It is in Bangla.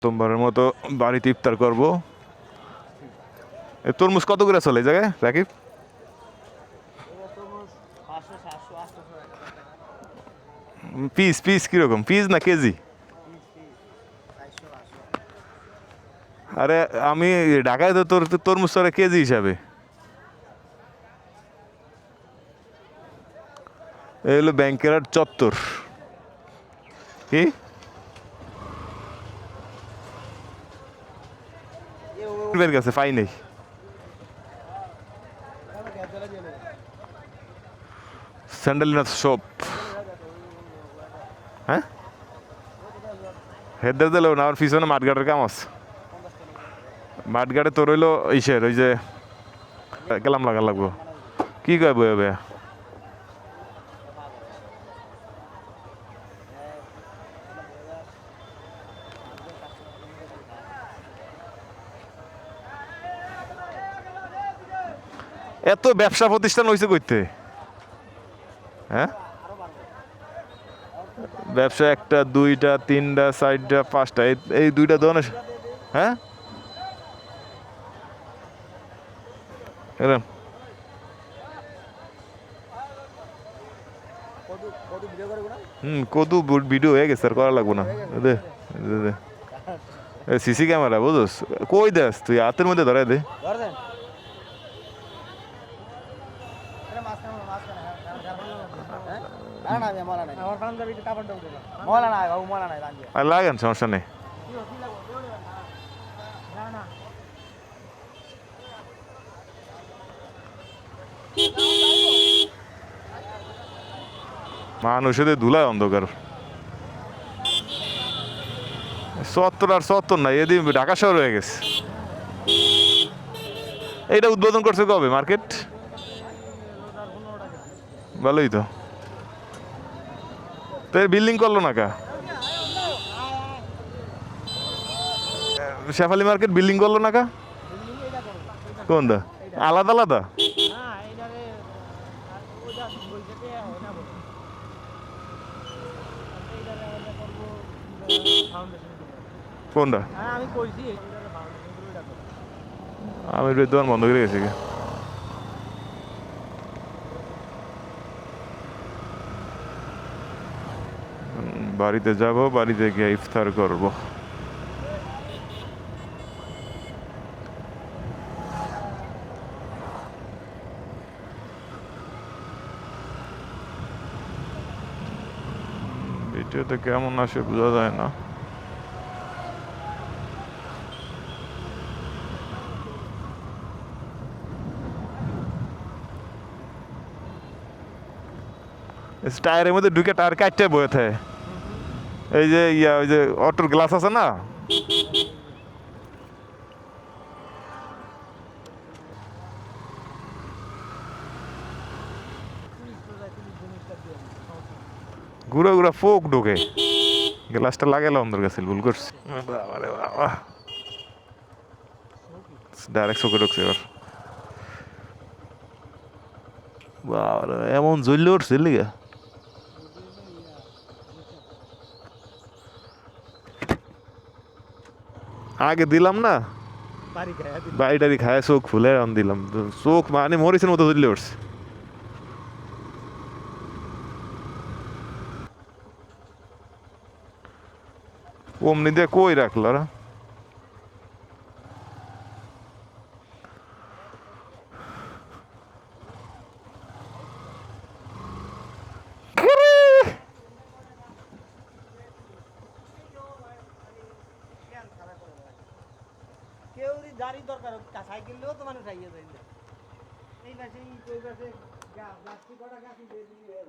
প্রথমবারের মতো বাড়িতে ইফতার করব। তরমুজ কত করে চলে এই জায়গায় রাকিব? পিস পিস কিরকম, পিস না কেজি? আরে আমি ঢাকায় তো তরমুজ চলে কেজি হিসাবে। এই হলো ব্যাংকের আর চত্বর। কি বের গেছে পাই নেই। স্যান্ডেলিনা শপ, হ্যাঁ হেদার দিল না। আমার পিছনে মাঠঘাটের কাম আছে। মাঠঘাটে তোর হইলো ইসের ওই যে গেলাম লাগা লাগবো। কি কয় বয়ে বয়া এত ব্যবসা প্রতিষ্ঠান হয়েছে করতে, হ্যাঁ ব্যবসা একটা দুইটা তিনটা চারটা পাঁচটা, এই দুইটা দোকানে, হ্যাঁ এরকম কদু ভিডিও হয়ে গেছে আর করা লাগবো না। দে সিসি ক্যামেরা বুঝোস, কই দেস তুই হাতের মধ্যে ধরাই দে। আর লাগেন সমস্যা নেই। মানুষের ধুলায় অন্ধকার। চত্বর আর চত্বর নাই, এদিন ঢাকা শহর হয়ে গেছে। এইটা উদ্বোধন করছে কবে মার্কেট? ভালোই তো। বিল্ডিং করলো না কা? শেফালি মার্কেট বিল্ডিং করলো না কা? কোনটা আলাদা আলাদা? কোনটা? আমি দোকান বন্ধ করে গেছি। বাড়িতে যাব, বাড়িতে গিয়ে ইফতার করব। ভিডিওতে কেমন আসে বোঝা যায় না। টায়ারের মধ্যে ঢুকে টায়ার কাটতে বয়ে থাকে। এই যে ওই যে অটোর গ্লাস আছে না, ঘুরে ঘুরে ফোক ঢোকে। গ্লাসটা লাগাইলাম আমাদের কাছে, ভুল করছি। বাবারে বাবা, ডাইরেক্ট চোখে ঢুকছে এবার। বাবারে এমন জ্বললে উঠছে লিগা। আগে দিলাম না, বাড়ি টাড়ি খায় চোখ ফুলে দিলাম, চোখ মানে মরিচের মতো জ্বললে উঠছে। অমনি দিয়ে কই রাখলো ওরা? কেউ গাড়ির দরকার সাইকেলেও তো মানুষ আইয়ে যায়। এই পাশে ওই পাশে গাছ কটা গাছ দিয়ে দিয়ে